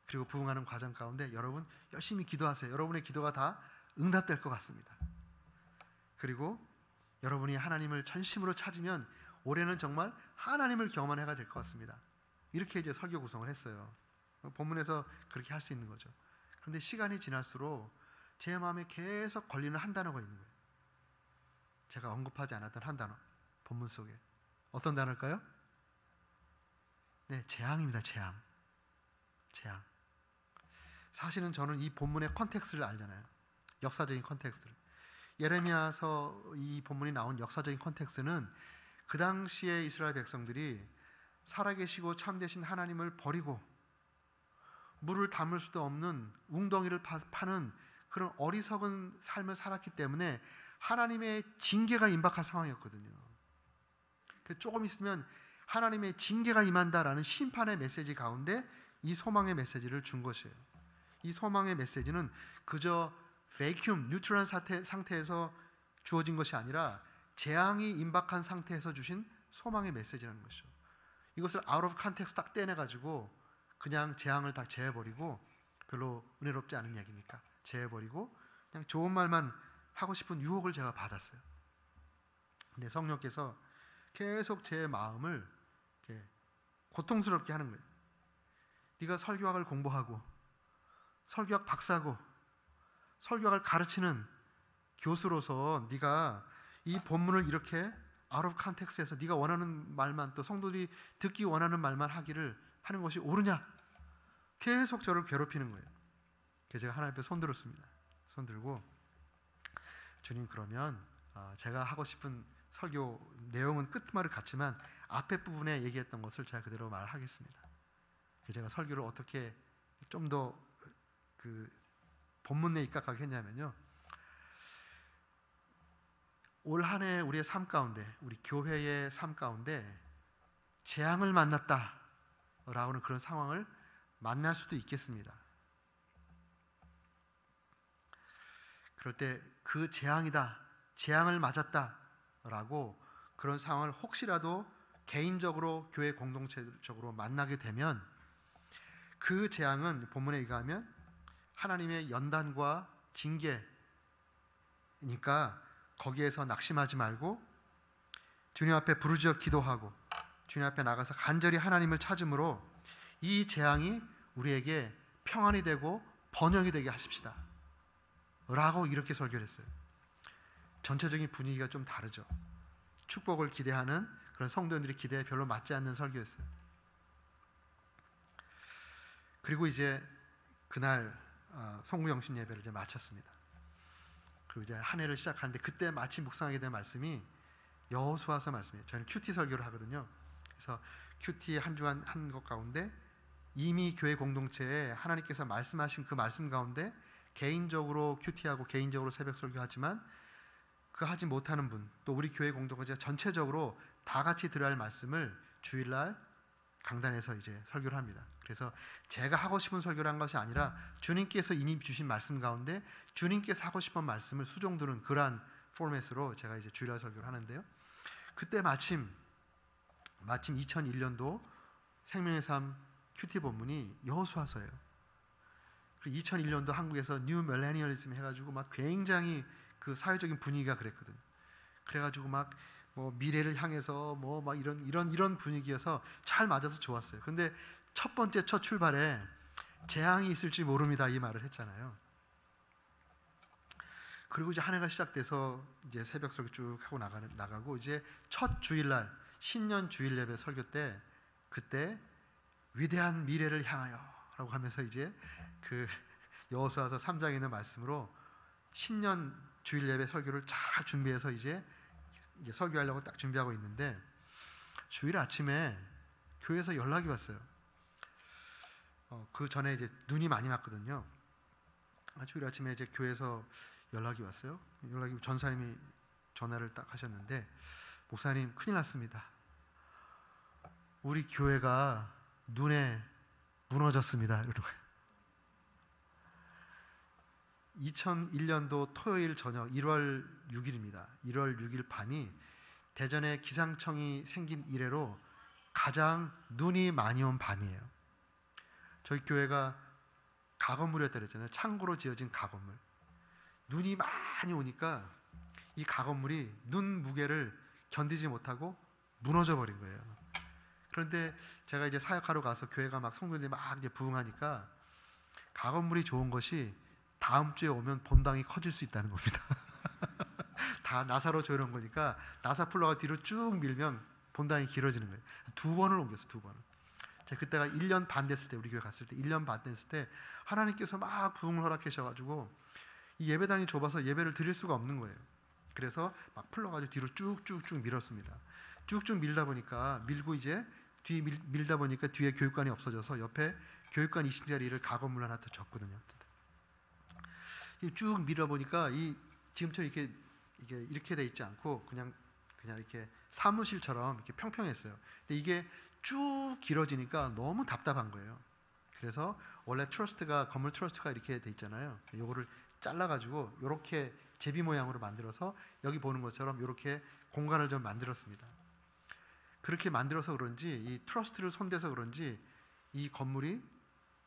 그리고 부흥하는 과정 가운데 여러분 열심히 기도하세요. 여러분의 기도가 다 응답될 것 같습니다. 그리고 여러분이 하나님을 전심으로 찾으면 올해는 정말 하나님을 경험한 해가 될 것 같습니다. 이렇게 이제 설교 구성을 했어요. 본문에서 그렇게 할 수 있는 거죠. 그런데 시간이 지날수록 제 마음에 계속 걸리는 한 단어가 있는 거예요. 제가 언급하지 않았던 한 단어, 본문 속에. 어떤 단어일까요? 네, 재앙입니다. 재앙. 사실은 저는 이 본문의 컨텍스트를 알잖아요. 역사적인 컨텍스트를. 예레미야서 이 본문이 나온 역사적인 컨텍스트는 그 당시에 이스라엘 백성들이 살아계시고 참되신 하나님을 버리고 물을 담을 수도 없는 웅덩이를 파는 그런 어리석은 삶을 살았기 때문에 하나님의 징계가 임박한 상황이었거든요. 조금 있으면 하나님의 징계가 임한다라는 심판의 메시지 가운데 이 소망의 메시지를 준 것이에요. 이 소망의 메시지는 그저 베큐um, 뉴트럴한 상태에서 주어진 것이 아니라 재앙이 임박한 상태에서 주신 소망의 메시지라는 것이죠. 이것을 out of context 딱 떼내가지고 그냥 재앙을 다 제해버리고, 별로 은혜롭지 않은 얘기니까 제해버리고 그냥 좋은 말만 하고 싶은 유혹을 제가 받았어요. 근데 성령께서 계속 제 마음을 이렇게 고통스럽게 하는 거예요. 네가 설교학을 공부하고 설교학 박사고 설교학을 가르치는 교수로서 네가 이 본문을 이렇게 out of context에서 네가 원하는 말만, 또 성도들이 듣기 원하는 말만 하는 것이 옳으냐? 계속 저를 괴롭히는 거예요. 그래서 제가 하나님 앞에 손 들었습니다. 손 들고, 주님, 그러면 제가 하고 싶은 설교 내용은 끝말을 같지만 앞에 부분에 얘기했던 것을 제가 그대로 말하겠습니다. 제가 설교를 어떻게 좀 더 그 본문 내에 입각하게 했냐면요, 올 한 해 우리의 삶 가운데, 우리 교회의 삶 가운데 재앙을 만났다라고는 그런 상황을 만날 수도 있겠습니다. 그럴 때 그 재앙이다, 재앙을 맞았다라고 그런 상황을 혹시라도 개인적으로 교회 공동체적으로 만나게 되면 그 재앙은 본문에 의하면 하나님의 연단과 징계니까 거기에서 낙심하지 말고 주님 앞에 부르짖어 기도하고 주님 앞에 나가서 간절히 하나님을 찾음으로 이 재앙이 우리에게 평안이 되고 번영이 되게 하십시다 라고 이렇게 설교를 했어요. 전체적인 분위기가 좀 다르죠. 축복을 기대하는 그런 성도님들의 기대에 별로 맞지 않는 설교였어요. 그리고 이제 그날 성구영신 예배를 이제 마쳤습니다. 그리고 이제 한 해를 시작하는데 그때 마침 묵상하게 된 말씀이 여호수아서 말씀이에요. 저는 큐티 설교를 하거든요. 그래서 큐티 한 주간 한 것 가운데 이미 교회 공동체에 하나님께서 말씀하신 그 말씀 가운데 개인적으로 큐티하고 개인적으로 새벽 설교하지만 그 하지 못하는 분, 또 우리 교회 공동체 전체적으로 다 같이 들어야 할 말씀을 주일날 강단에서 이제 설교를 합니다. 그래서 제가 하고 싶은 설교를 한 것이 아니라 주님께서 이미 주신 말씀 가운데 주님께서 하고 싶은 말씀을 수종드는 그러한 포맷으로 제가 이제 주일날 설교를 하는데요. 그때 마침 2001년도 생명의 삶 큐티 본문이 여호수아서예요. 그리고 2001년도 한국에서 뉴 밀레니얼리즘 해가지고 막 굉장히 그 사회적인 분위기가 그랬거든요. 그래가지고 막 뭐 미래를 향해서 뭐 막 이런 분위기여서 잘 맞아서 좋았어요. 근데 첫 출발에 재앙이 있을지 모릅니다 이 말을 했잖아요. 그리고 이제 한 해가 시작돼서 이제 새벽 설교 쭉 하고 나가고 이제 첫 주일날 신년 주일 예배 설교 때 그때 위대한 미래를 향하여라고 하면서 이제 그 여호수아서 3장에 있는 말씀으로 신년 주일 예배 설교를 잘 준비해서 이제 설교하려고 딱 준비하고 있는데 주일 아침에 교회에서 연락이 왔어요. 그 전에 이제 눈이 많이 왔거든요. 주일 아침에 이제 교회에서 연락이 왔어요. 연락이 전사님이 전화를 딱 하셨는데, 목사님 큰일 났습니다. 우리 교회가 눈에 무너졌습니다. 이러는 거예요. 2001년도 토요일 저녁 1월 6일입니다. 1월 6일 밤이 대전에 기상청이 생긴 이래로 가장 눈이 많이 온 밤이에요. 저희 교회가 가건물이었다 그랬잖아요. 창고로 지어진 가건물. 눈이 많이 오니까 이 가건물이 눈 무게를 견디지 못하고 무너져 버린 거예요. 그런데 제가 이제 사역하러 가서 교회가 막 성도들이 막 이제 부흥하니까 가건물이 좋은 것이 다음 주에 오면 본당이 커질 수 있다는 겁니다. 다 나사로 조여놓은 거니까 나사 플러가 뒤로 쭉 밀면 본당이 길어지는 거예요. 2번을 옮겼어요. 2번을. 제가 그때가 1년 반 됐을 때, 우리 교회 갔을 때 1년 반 됐을 때 하나님께서 막 부흥을 허락하셔가지고 이 예배당이 좁아서 예배를 드릴 수가 없는 거예요. 그래서 막 풀러가지고 뒤로 쭉쭉쭉 밀었습니다. 쭉쭉 밀다 보니까 밀다 보니까 뒤에 교육관이 없어져서 옆에 교육관 2층 자리를 가건물 하나 더 줬거든요. 쭉 밀어 보니까 이 지금처럼 이렇게 돼 있지 않고 그냥 이렇게 사무실처럼 이렇게 평평했어요. 근데 이게 쭉 길어지니까 너무 답답한 거예요. 그래서 원래 건물 트러스트가 이렇게 돼 있잖아요. 요거를 잘라가지고 이렇게 제비 모양으로 만들어서 여기 보는 것처럼 이렇게 공간을 좀 만들었습니다. 그렇게 만들어서 그런지 이 트러스트를 손대서 그런지 이 건물이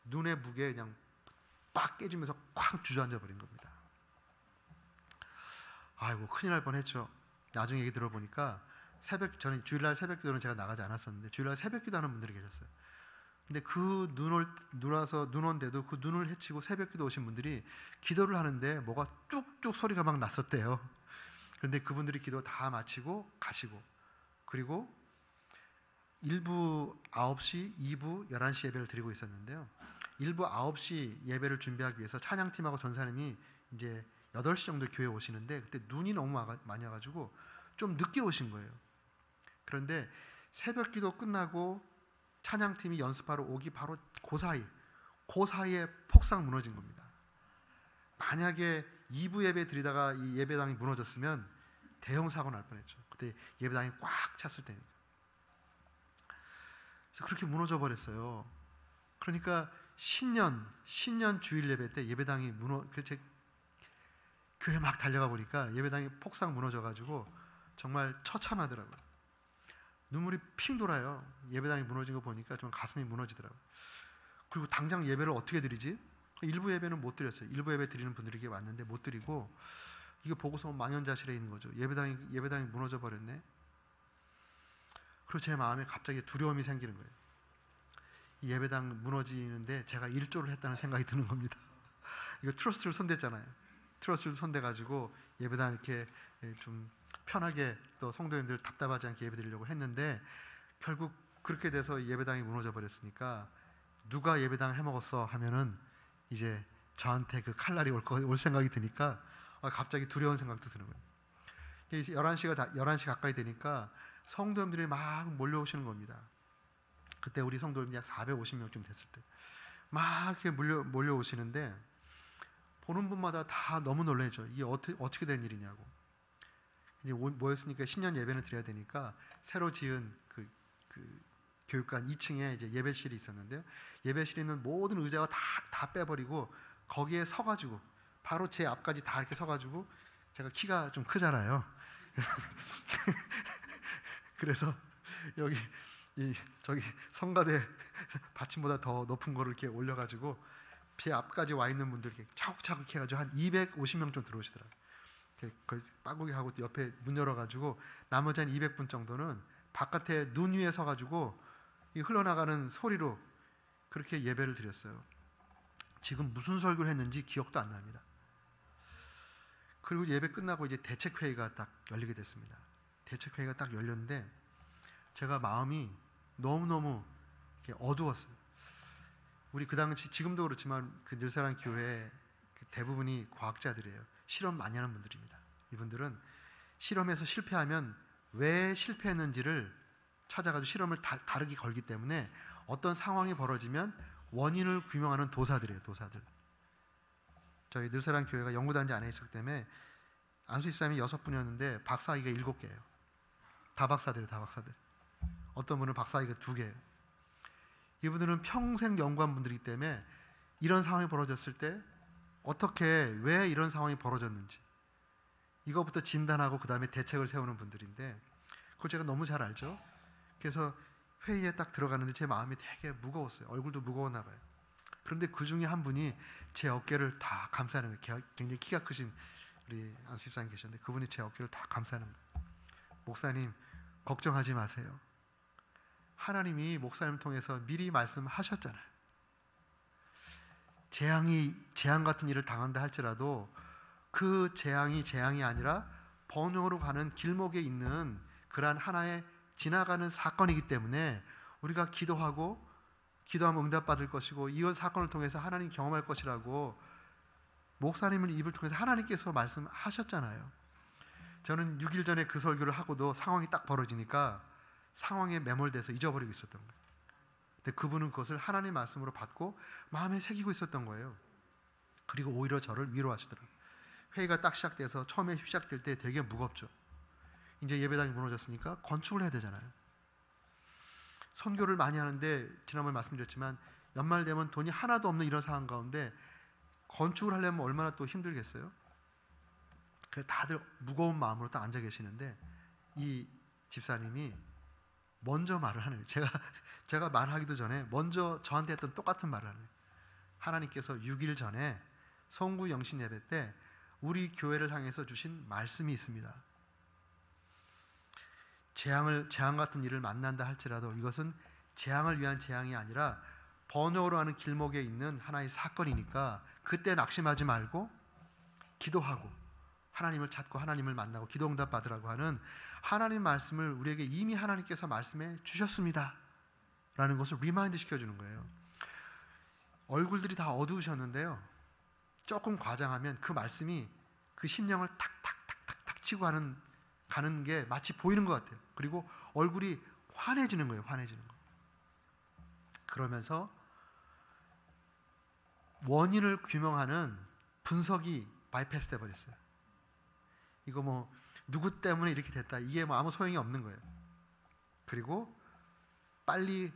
눈의 무게에 그냥 빡 깨지면서 쾅 주저앉아 버린 겁니다. 아이고 큰일 날 뻔했죠. 나중에 얘기 들어보니까 저는 주일날 새벽기도는 제가 나가지 않았었는데 주일날 새벽기도 하는 분들이 계셨어요. 근데 그 눈 온데도 그 눈을 헤치고 새벽기도 오신 분들이 기도를 하는데 뭐가 뚝뚝 소리가 막 났었대요. 그런데 그분들이 기도 다 마치고 가시고, 그리고 1부 9시, 2부 11시 예배를 드리고 있었는데요. 1부 9시 예배를 준비하기 위해서 찬양팀하고 전사님이 이제 8시 정도 교회에 오시는데 그때 눈이 너무 많이 와가지고 좀 늦게 오신 거예요. 그런데 새벽기도 끝나고 찬양팀이 연습하러 오기 바로 그 사이에 폭삭 무너진 겁니다. 만약에 2부 예배 드리다가 이 예배당이 무너졌으면 대형 사고 날 뻔했죠. 그때 예배당이 꽉 찼을 때니까. 그래서 그렇게 무너져 버렸어요. 그러니까 신년 주일 예배 때 예배당이 그래서 교회 막 달려가 보니까 예배당이 폭삭 무너져가지고 정말 처참하더라고요. 눈물이 핑 돌아요. 예배당이 무너진 거 보니까 좀 가슴이 무너지더라고요. 그리고 당장 예배를 어떻게 드리지? 일부 예배는 못 드렸어요. 일부 예배 드리는 분들에게 왔는데 못 드리고, 이거 보고서 망연자실해 있는 거죠. 예배당이 무너져 버렸네. 그리고 제 마음에 갑자기 두려움이 생기는 거예요. 이 예배당 무너지는데 제가 일조를 했다는 생각이 드는 겁니다. 이거 트러스트를 손댔잖아요. 트러스트를 손대가지고 예배당 이렇게 좀 편하게 또 성도님들 답답하지 않게 예배드리려고 했는데 결국 그렇게 돼서 예배당이 무너져 버렸으니까 누가 예배당 해먹었어 하면은 이제 저한테 그 칼날이 올 생각이 드니까 갑자기 두려운 생각도 드는 거예요. 이제 11시 가까이 되니까 성도님들이 막 몰려오시는 겁니다. 그때 우리 성도님들 약 450명쯤 됐을 때 막 이렇게 몰려오시는데 보는 분마다 다 너무 놀라죠. 이게 어떻게 된 일이냐고. 이제 모였으니까 신년 예배는 드려야 되니까 새로 지은 그 교육관 2층에 이제 예배실이 있었는데요. 예배실에 있는 모든 의자가 다 빼버리고 거기에 서가지고 바로 제 앞까지 다 이렇게 서가지고, 제가 키가 좀 크잖아요. 그래서 여기 저기 성가대 받침보다 더 높은 거를 이렇게 올려가지고 제 앞까지 와 있는 분들 이렇게 차곡차곡 해가지고 한 250명 좀 들어오시더라고요. 거의 빠구기 하고 옆에 문 열어가지고 나머지 한 200분 정도는 바깥에 눈 위에 서가지고 이 흘러나가는 소리로 그렇게 예배를 드렸어요. 지금 무슨 설교를 했는지 기억도 안 납니다. 그리고 예배 끝나고 이제 대책회의가 딱 열리게 됐습니다. 대책회의가 딱 열렸는데 제가 마음이 너무너무 이렇게 어두웠어요. 우리 그 당시, 지금도 그렇지만 그 늘사랑 교회 대부분이 과학자들이에요. 실험 많이 하는 분들입니다. 이분들은 실험에서 실패하면 왜 실패했는지를 찾아가지고 실험을 다르게 걸기 때문에 어떤 상황이 벌어지면 원인을 규명하는 도사들이에요. 도사들. 저희 늘사랑 교회가 연구단지 안에 있었기 때문에 안수집사님이 6분이었는데 박사학위가 7개예요. 다 박사들이에요. 다 박사들. 어떤 분은 박사학위가 2개예요. 이분들은 평생 연구한 분들이기 때문에 이런 상황이 벌어졌을 때 왜 이런 상황이 벌어졌는지 이거부터 진단하고 그 다음에 대책을 세우는 분들인데 그걸 제가 너무 잘 알죠. 그래서 회의에 딱 들어갔는데 제 마음이 되게 무거웠어요. 얼굴도 무거웠나 봐요. 그런데 그 중에 한 분이 제 어깨를 다 감싸는 거예요. 굉장히 키가 크신 우리 안수집사님 계셨는데 그분이 제 어깨를 다 감싸는 거예요. 목사님 걱정하지 마세요. 하나님이 목사님 통해서 미리 말씀하셨잖아요. 재앙 같은 일을 당한다 할지라도 그 재앙이 아니라 번영으로 가는 길목에 있는 그러한 하나의 지나가는 사건이기 때문에 우리가 기도하면 응답받을 것이고 이런 사건을 통해서 하나님 경험할 것이라고 목사님을 입을 통해서 하나님께서 말씀하셨잖아요. 저는 6일 전에 그 설교를 하고도 상황이 딱 벌어지니까 상황에 매몰돼서 잊어버리고 있었던 거예요. 근데 그분은 그것을 하나님 말씀으로 받고 마음에 새기고 있었던 거예요. 그리고 오히려 저를 위로하시더라고요. 회의가 딱 시작돼서 처음에 시작될 때 되게 무겁죠. 이제 예배당이 무너졌으니까 건축을 해야 되잖아요. 선교를 많이 하는데 지난번에 말씀드렸지만 연말 되면 돈이 하나도 없는 이런 상황 가운데 건축을 하려면 얼마나 또 힘들겠어요. 그래서 다들 무거운 마음으로 딱 앉아 계시는데 이 집사님이 먼저 말을 하는 거예요. 제가 말하기도 전에 먼저 저한테 했던 똑같은 말을 하는 거예요. 하나님께서 6일 전에 송구 영신 예배 때 우리 교회를 향해서 주신 말씀이 있습니다. 재앙 같은 일을 만난다 할지라도 이것은 재앙을 위한 재앙이 아니라 번영으로 하는 길목에 있는 하나의 사건이니까 그때 낙심하지 말고 기도하고 하나님을 찾고 하나님을 만나고 기도 응답 받으라고 하는 하나님 말씀을 우리에게 이미 하나님께서 말씀해 주셨습니다 라는 것을 리마인드 시켜주는 거예요. 얼굴들이 다 어두우셨는데요, 조금 과장하면 그 말씀이 그 심령을 탁탁탁탁탁 치고 가는 게 마치 보이는 것 같아요. 그리고 얼굴이 환해지는 거예요. 환해지는 거. 그러면서 원인을 규명하는 분석이 바이패스 돼 버렸어요. 이거 뭐 누구 때문에 이렇게 됐다, 이게 뭐 아무 소용이 없는 거예요. 그리고 빨리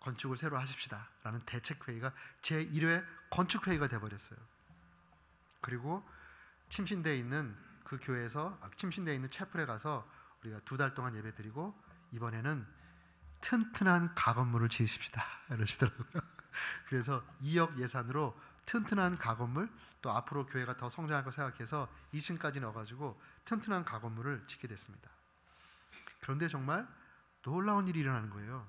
건축을 새로 하십시다 라는 대책회의가 제1회 건축회의가 돼 버렸어요. 그리고 침신대에 있는 그 교회에서 침신대에 있는 채플에 가서 우리가 2달 동안 예배 드리고 이번에는 튼튼한 가건물을 지으십시다 이러시더라고요. 그래서 2억 예산으로 튼튼한 가건물, 또 앞으로 교회가 더 성장할 거 생각해서 2층까지 넣어가지고 튼튼한 가건물을 짓게 됐습니다. 그런데 정말 놀라운 일이 일어나는 거예요.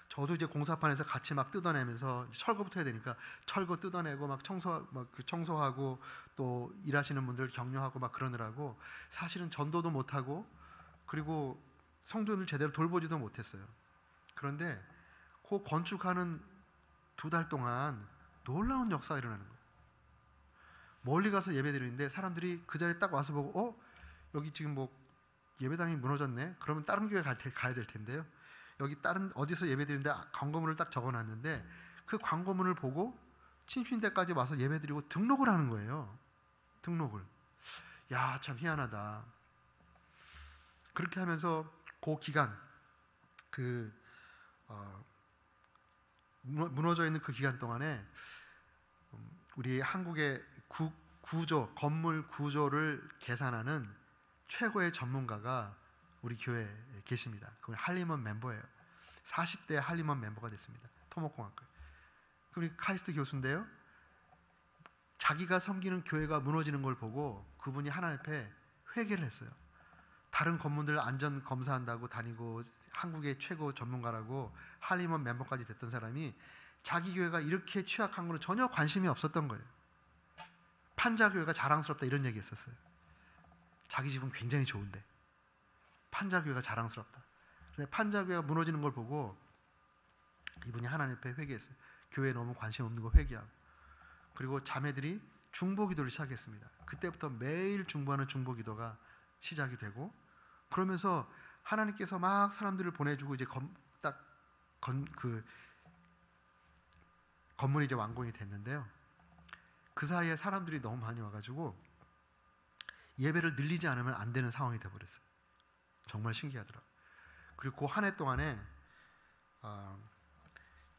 저도 이제 공사판에서 같이 막 뜯어내면서 철거부터 해야 되니까 철거 뜯어내고 막 청소하고 또 일하시는 분들 격려하고 막 그러느라고 사실은 전도도 못하고 그리고 성도들 제대로 돌보지도 못했어요. 그런데 그 건축하는 2달 동안 놀라운 역사가 일어나는 거예요. 멀리 가서 예배 드리는데 사람들이 그 자리에 딱 와서 보고 여기 지금 뭐 예배당이 무너졌네? 그러면 다른 교회 가야 될 텐데요. 여기 다른 어디서 예배드리는데 광고문을 딱 적어놨는데 그 광고문을 보고 침신대까지 와서 예배드리고 등록을 하는 거예요. 등록을. 야, 참 희한하다. 그렇게 하면서 그 기간, 무너져 있는 그 기간 동안에 우리 한국의 건물 구조를 계산하는 최고의 전문가가 우리 교회에 계십니다. 그분 할리먼 멤버예요. 40대 할리먼 멤버가 됐습니다. 토목공학과. 우리 카이스트 교수인데요, 자기가 섬기는 교회가 무너지는 걸 보고 그분이 하나님 앞에 회개를 했어요. 다른 건물들 안전 검사한다고 다니고 한국의 최고 전문가라고 할리먼 멤버까지 됐던 사람이 자기 교회가 이렇게 취약한 거는 전혀 관심이 없었던 거예요. 판자교회가 자랑스럽다 이런 얘기 했었어요. 자기 집은 굉장히 좋은데 판자교회가 자랑스럽다. 근데 판자교회가 무너지는 걸 보고 이분이 하나님 앞에 회개했어요. 교회에 너무 관심 없는 거 회개하고. 그리고 자매들이 중보기도를 시작했습니다. 그때부터 매일 중보하는 중보기도가 시작이 되고, 그러면서 하나님께서 막 사람들을 보내주고 이제 건물이 이제 완공이 됐는데요. 그 사이에 사람들이 너무 많이 와가지고 예배를 늘리지 않으면 안 되는 상황이 돼버렸어요. 정말 신기하더라고요. 그리고 그 한 해 동안에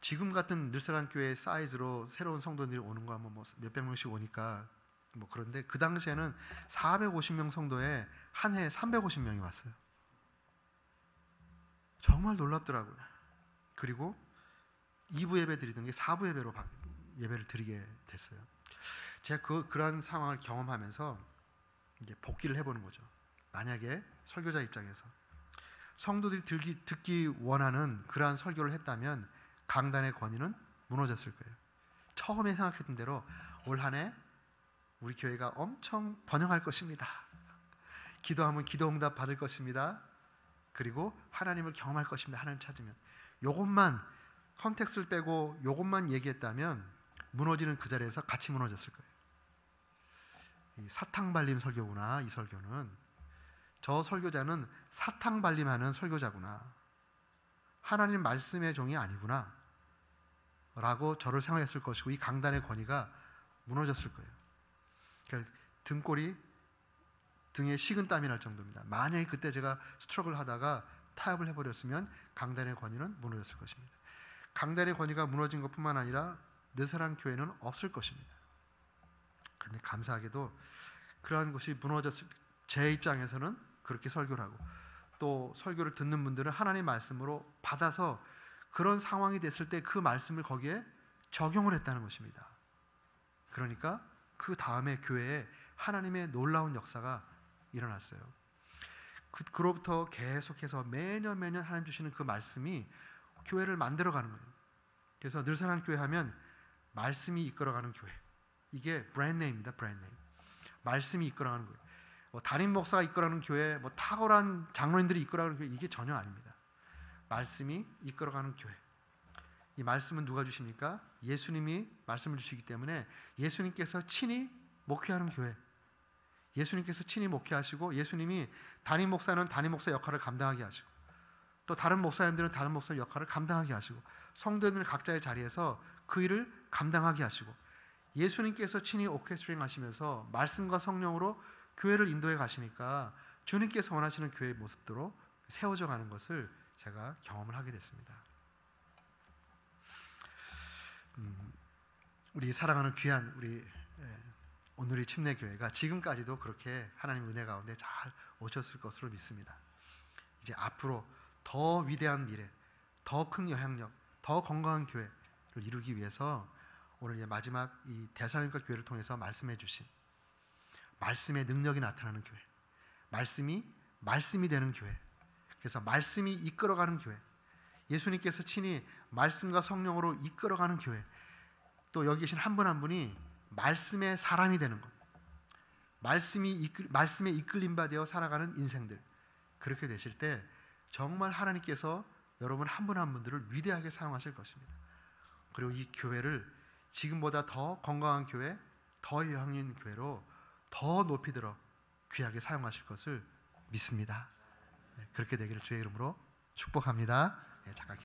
지금 같은 늘사랑 교회 사이즈로 새로운 성도들이 오는 거 하면 뭐 몇백 명씩 오니까 뭐 그런데 그 당시에는 450명 성도에 한 해에 350명이 왔어요. 정말 놀랍더라고요. 그리고 2부 예배 드리던 게 4부 예배로 예배를 드리게 됐어요. 제가 그런 상황을 경험하면서 이제 복기를 해보는 거죠. 만약에 설교자 입장에서 성도들이 듣기 원하는 그러한 설교를 했다면 강단의 권위는 무너졌을 거예요. 처음에 생각했던 대로 올 한 해 우리 교회가 엄청 번영할 것입니다. 기도하면 기도응답 받을 것입니다. 그리고 하나님을 경험할 것입니다. 하나님 찾으면. 요것만 컨텍스트를 빼고 요것만 얘기했다면 무너지는 그 자리에서 같이 무너졌을 거예요. 이 사탕 발림 설교구나. 이 설교는 저 설교자는 사탕 발림하는 설교자구나. 하나님 말씀의 종이 아니구나 라고 저를 생각했을 것이고 이 강단의 권위가 무너졌을 거예요. 그러니까 등에 식은땀이 날 정도입니다. 만약에 그때 제가 스트럭을 하다가 타협을 해버렸으면 강단의 권위는 무너졌을 것입니다. 강단의 권위가 무너진 것뿐만 아니라 느사랑 교회는 없을 것입니다. 그런데 감사하게도 그러한 것이 무너졌을 제 입장에서는 그렇게 설교를 하고 또 설교를 듣는 분들은 하나님의 말씀으로 받아서 그런 상황이 됐을 때 그 말씀을 거기에 적용을 했다는 것입니다. 그러니까 그 다음에 교회에 하나님의 놀라운 역사가 일어났어요. 그로부터 계속해서 매년 하나님 주시는 그 말씀이 교회를 만들어가는 거예요. 그래서 늘사랑 교회 하면 말씀이 이끌어가는 교회. 이게 브랜드네임입니다. 브랜드네임. 말씀이 이끌어가는 교회. 담임 목사가 이끌어가는 교회, 탁월한 장로님들이 이끌어가는 교회, 이게 전혀 아닙니다. 말씀이 이끌어가는 교회. 이 말씀은 누가 주십니까? 예수님이 말씀을 주시기 때문에 예수님께서 친히 목회하는 교회. 예수님께서 친히 목회하시고 예수님이 담임 목사는 담임 목사 역할을 감당하게 하시고 또 다른 목사님들은 다른 목사 역할을 감당하게 하시고 성도들 각자의 자리에서 그 일을 감당하게 하시고 예수님께서 친히 오케스트링 하시면서 말씀과 성령으로 교회를 인도해 가시니까 주님께서 원하시는 교회의 모습대로 세워져 가는 것을 제가 경험을 하게 됐습니다. 우리 사랑하는 귀한 우리 오늘의 침례교회가 지금까지도 그렇게 하나님 은혜 가운데 잘 오셨을 것으로 믿습니다. 이제 앞으로 더 위대한 미래, 더 큰 영향력, 더 건강한 교회를 이루기 위해서 오늘 이제 마지막 이 데살로니가 교회를 통해서 말씀해 주신 말씀의 능력이 나타나는 교회, 말씀이 되는 교회, 그래서 말씀이 이끌어가는 교회, 예수님께서 친히 말씀과 성령으로 이끌어가는 교회, 또 여기 계신 한 분 한 분이 말씀의 사람이 되는 것, 말씀에 이끌림 받아 살아가는 인생들, 그렇게 되실 때 정말 하나님께서 여러분 한 분 한 분들을 위대하게 사용하실 것입니다. 그리고 이 교회를 지금보다 더 건강한 교회, 더 영향 있는 교회로 더 높이 들어 귀하게 사용하실 것을 믿습니다. 그렇게 되기를 주의 이름으로 축복합니다. 잠깐